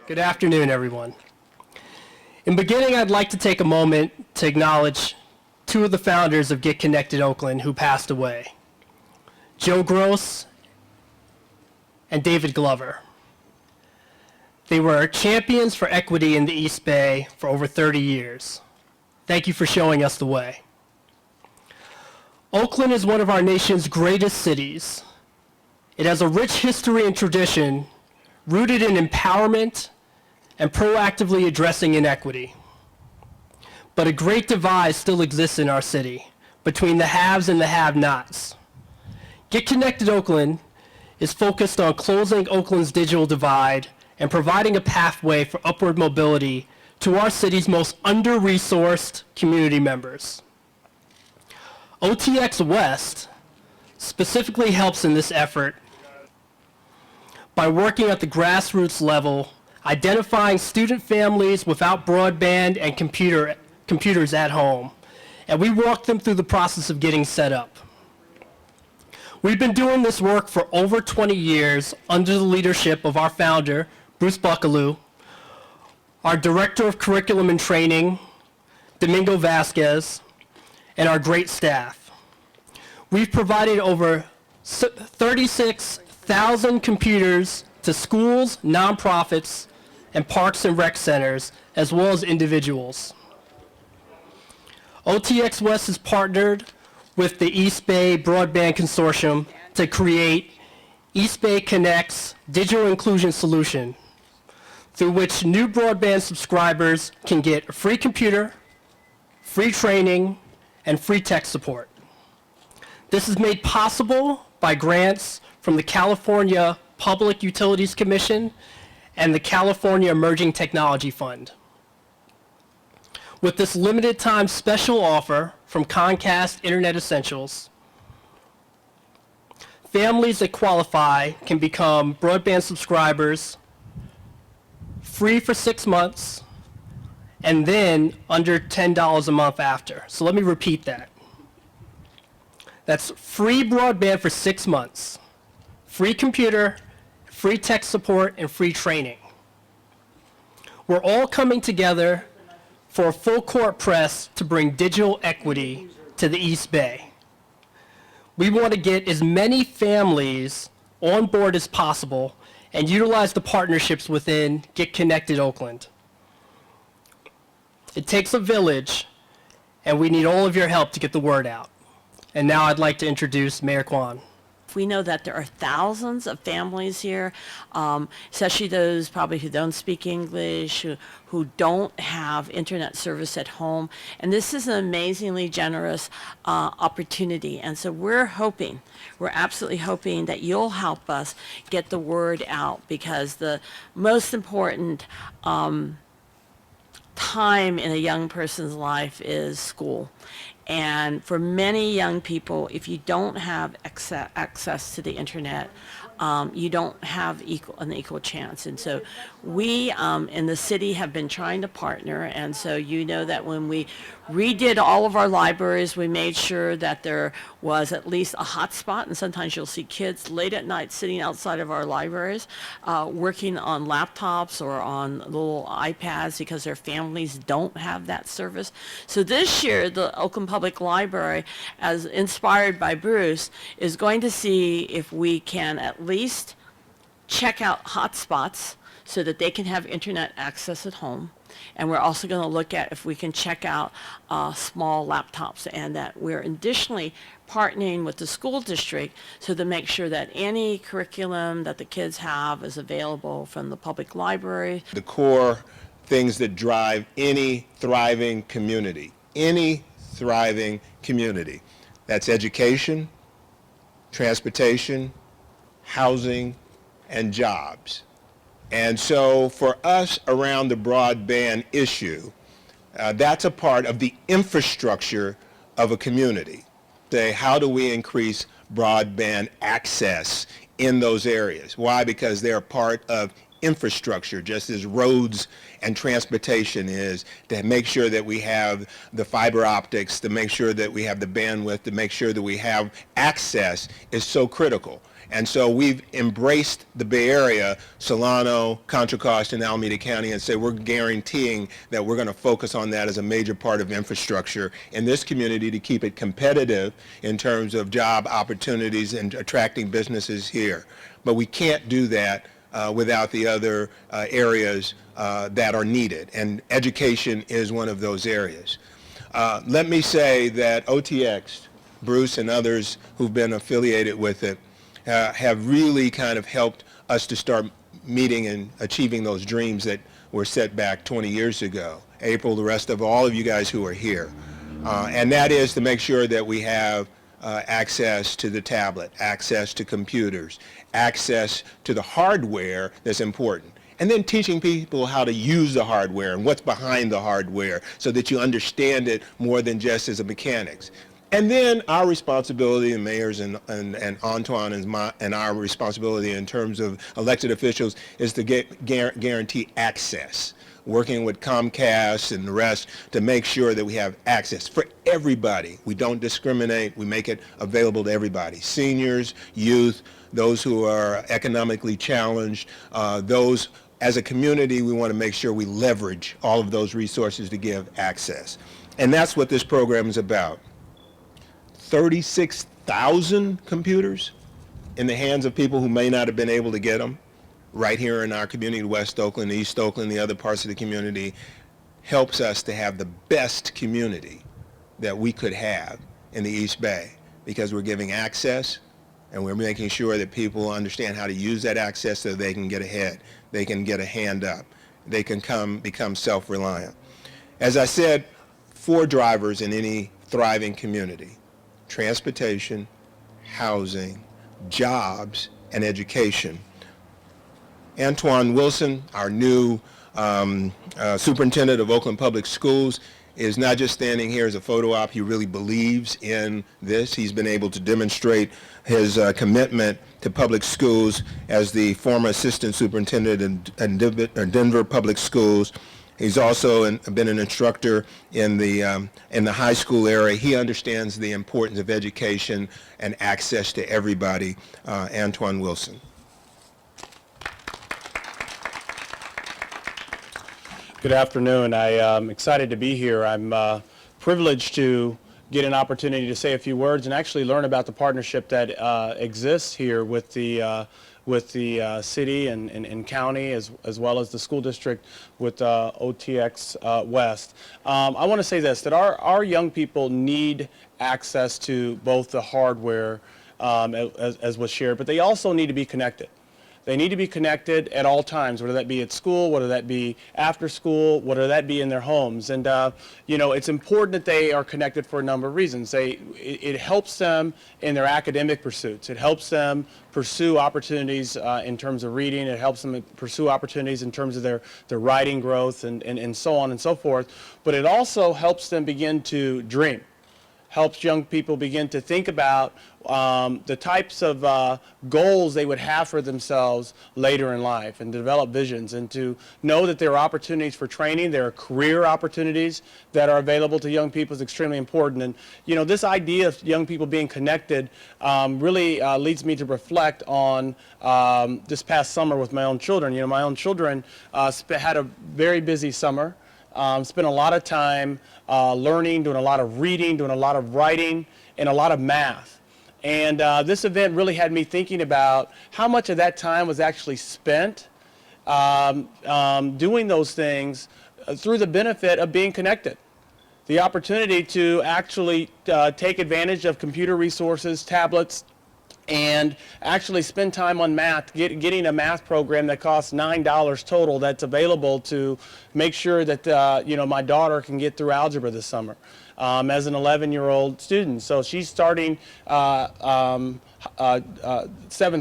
Good afternoon, everyone. In beginning, I'd like to take a moment to acknowledge two of the founders of Get Connected Oakland who passed away, Joe Gross and David Glover. They were champions for equity in the East Bay for over 30 years. Thank you for showing us the way. Oakland is one of our nation's greatest cities. It has a rich history and tradition rooted in empowerment and proactively addressing inequity. But a great divide still exists in our city between the haves and the have-nots. Get Connected Oakland is focused on closing Oakland's digital divide and providing a pathway for upward mobility to our city's most under-resourced community members. OTX West specifically helps in this effort by working at the grassroots level, identifying student families without broadband and computers at home, and we walk them through the process of getting set up. We've been doing this work for over 20 years under the leadership of our founder, Bruce Buckaloo, our Director of Curriculum and Training, Domingo Vasquez, and our great staff. We've provided over 36,000 computers to schools, nonprofits, and parks and rec centers, as well as individuals. OTX West has partnered with the East Bay Broadband Consortium to create East Bay Connect's digital inclusion solution, through which new broadband subscribers can get a free computer, free training, and free tech support. This is made possible by grants from the California Public Utilities Commission and the California Emerging Technology Fund. With this limited time special offer from Comcast Internet Essentials, families that qualify can become broadband subscribers free for 6 months and then under $10 a month after. So let me repeat that. That's free broadband for 6 months, free computer, free tech support, and free training. We're all coming together for a full court press to bring digital equity to the East Bay. We want to get as many families on board as possible and utilize the partnerships within Get Connected Oakland. It takes a village, and we need all of your help to get the word out. And now I'd like to introduce Mayor Quan. We know that there are thousands of families here, especially those probably who don't speak English, who don't have internet service at home. And this is an amazingly generous opportunity. And so we're absolutely hoping that you'll help us get the word out, because the most important time in a young person's life is school. And for many young people, if you don't have access to the internet, you don't have an equal chance. And so we in the city have been trying to partner. And so you know that when we redid all of our libraries, we made sure that there was at least a hotspot. And sometimes you'll see kids late at night sitting outside of our libraries working on laptops or on little iPads because their families don't have that service. So this year, the Oakland Public Library, as inspired by Bruce, is going to see if we can at least check out hotspots so that they can have internet access at home. And we're also going to look at if we can check out small laptops, and that we're additionally partnering with the school district so to make sure that any curriculum that the kids have is available from the public library. The core things that drive any thriving community, that's education, transportation, housing, and jobs. And so for us around the broadband issue, that's a part of the infrastructure of a community. Say, how do we increase broadband access in those areas? Why? Because they're part of infrastructure, just as roads and transportation is, to make sure that we have the fiber optics, to make sure that we have the bandwidth, to make sure that we have access is so critical. And so we've embraced the Bay Area, Solano, Contra Costa, and Alameda County, and say we're guaranteeing that we're going to focus on that as a major part of infrastructure in this community to keep it competitive in terms of job opportunities and attracting businesses here. But we can't do that without the other areas that are needed, and education is one of those areas. Let me say that OTX, Bruce and others who've been affiliated with it, have really kind of helped us to start meeting and achieving those dreams that were set back 20 years ago. April, the rest of all of you guys who are here. And that is to make sure that we have access to the tablet, access to computers, access to the hardware that's important. And then teaching people how to use the hardware and what's behind the hardware so that you understand it more than just as a mechanics. And then our responsibility, and mayors and Antoine and our responsibility in terms of elected officials, is to guarantee access, working with Comcast and the rest to make sure that we have access for everybody. We don't discriminate. We make it available to everybody, seniors, youth, those who are economically challenged, those as a community. We want to make sure we leverage all of those resources to give access. And that's what this program is about. 36,000 computers in the hands of people who may not have been able to get them right here in our community, West Oakland, East Oakland, the other parts of the community, helps us to have the best community that we could have in the East Bay, because we're giving access and we're making sure that people understand how to use that access so they can get ahead, they can get a hand up, they can become self-reliant. As I said, 4 drivers in any thriving community: transportation, housing, jobs, and education. Antoine Wilson, our new superintendent of Oakland Public Schools, is not just standing here as a photo op. He really believes in this. He's been able to demonstrate his commitment to public schools as the former assistant superintendent in Denver Public Schools. He's also been an instructor in the high school area. He understands the importance of education and access to everybody. Antoine Wilson. Good afternoon. I'm excited to be here. I'm privileged to get an opportunity to say a few words and actually learn about the partnership that exists here with the city and county, as well as the school district with OTX West. I want to say this, that our young people need access to both the hardware, as was shared, but they also need to be connected. They need to be connected at all times, whether that be at school, whether that be after school, whether that be in their homes. And, it's important that they are connected for a number of reasons. It helps them in their academic pursuits. It helps them pursue opportunities in terms of reading. It helps them pursue opportunities in terms of their writing growth and so on and so forth. But it also helps them begin to dream. Helps young people begin to think about the types of goals they would have for themselves later in life, and develop visions, and to know that there are opportunities for training, there are career opportunities that are available to young people is extremely important. And this idea of young people being connected really leads me to reflect on this past summer with my own children. My own children had a very busy summer. Spent a lot of time learning, doing a lot of reading, doing a lot of writing, and a lot of math. And this event really had me thinking about how much of that time was actually spent doing those things through the benefit of being connected. The opportunity to actually take advantage of computer resources, tablets, and actually spend time on math, getting a math program that costs $9 total that's available to make sure that my daughter can get through algebra this summer as an 11-year-old student. So she's starting 7th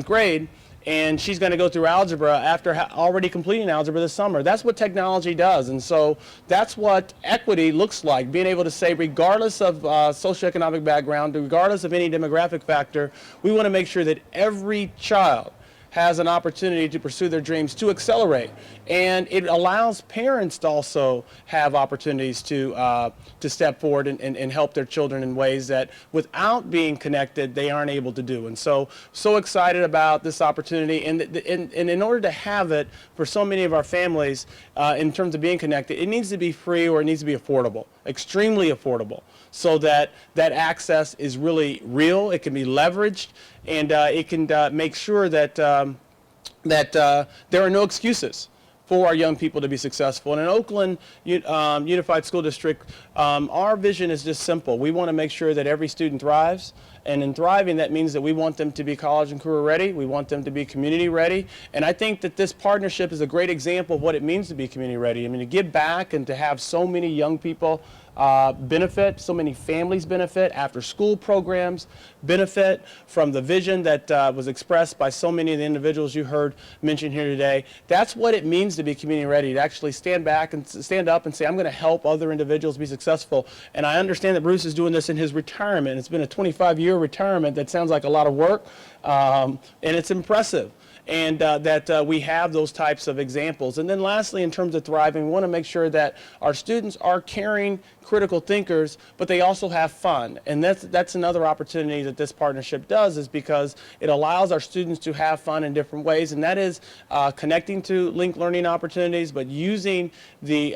grade, and she's going to go through algebra after already completing algebra this summer. That's what technology does, and so that's what equity looks like, being able to say, regardless of socioeconomic background, regardless of any demographic factor, we want to make sure that every child has an opportunity to pursue their dreams, to accelerate. And it allows parents to also have opportunities to step forward and help their children in ways that without being connected, they aren't able to do. And so excited about this opportunity. And in order to have it for so many of our families, in terms of being connected, it needs to be free or it needs to be affordable, extremely affordable, so that that access is really real, it can be leveraged, and it can make sure that, there are no excuses for our young people to be successful. And in Oakland Unified School District, our vision is just simple. We want to make sure that every student thrives. And in thriving, that means that we want them to be college and career ready. We want them to be community ready. And I think that this partnership is a great example of what it means to be community ready. I mean, to give back and to have so many young people benefit, so many families benefit, after school programs benefit from the vision that was expressed by so many of the individuals you heard mentioned here today. That's what it means to be community ready, to actually stand up and say, I'm going to help other individuals be successful. And I understand that Bruce is doing this in his retirement. It's been a 25-year retirement. That sounds like a lot of work, and it's impressive. And that we have those types of examples. And then lastly, in terms of thriving, we want to make sure that our students are caring, critical thinkers, but they also have fun. And that's another opportunity that this partnership does, is because it allows our students to have fun in different ways, and that is connecting to linked learning opportunities, but using the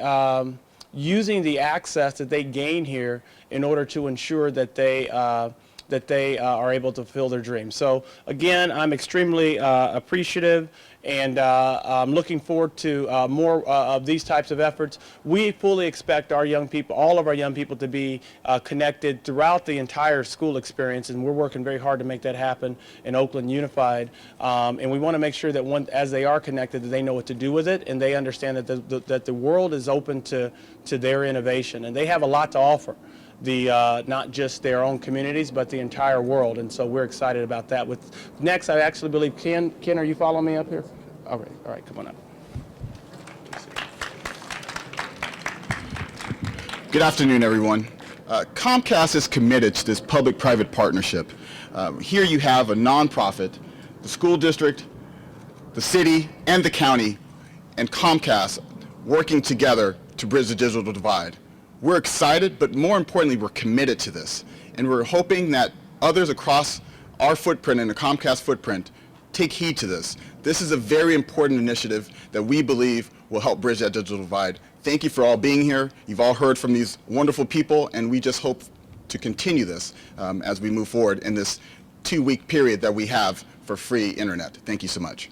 access that they gain here in order to ensure that they are able to fulfill their dreams. So again, I'm extremely appreciative, and I'm looking forward to more of these types of efforts. We fully expect our young people, all of our young people, to be connected throughout the entire school experience, and we're working very hard to make that happen in Oakland Unified. And we want to make sure that as they are connected, that they know what to do with it, and they understand that the world is open to their innovation, and they have a lot to offer. Not just their own communities, but the entire world. And so we're excited about that. Next, I actually believe, Ken, are you following me up here? All right, come on up. Good afternoon, everyone. Comcast is committed to this public-private partnership. Here you have a nonprofit, the school district, the city, and the county, and Comcast working together to bridge the digital divide. We're excited, but more importantly, we're committed to this. And we're hoping that others across our footprint and the Comcast footprint take heed to this. This is a very important initiative that we believe will help bridge that digital divide. Thank you for all being here. You've all heard from these wonderful people, and we just hope to continue this as we move forward in this 2-week period that we have for free internet. Thank you so much.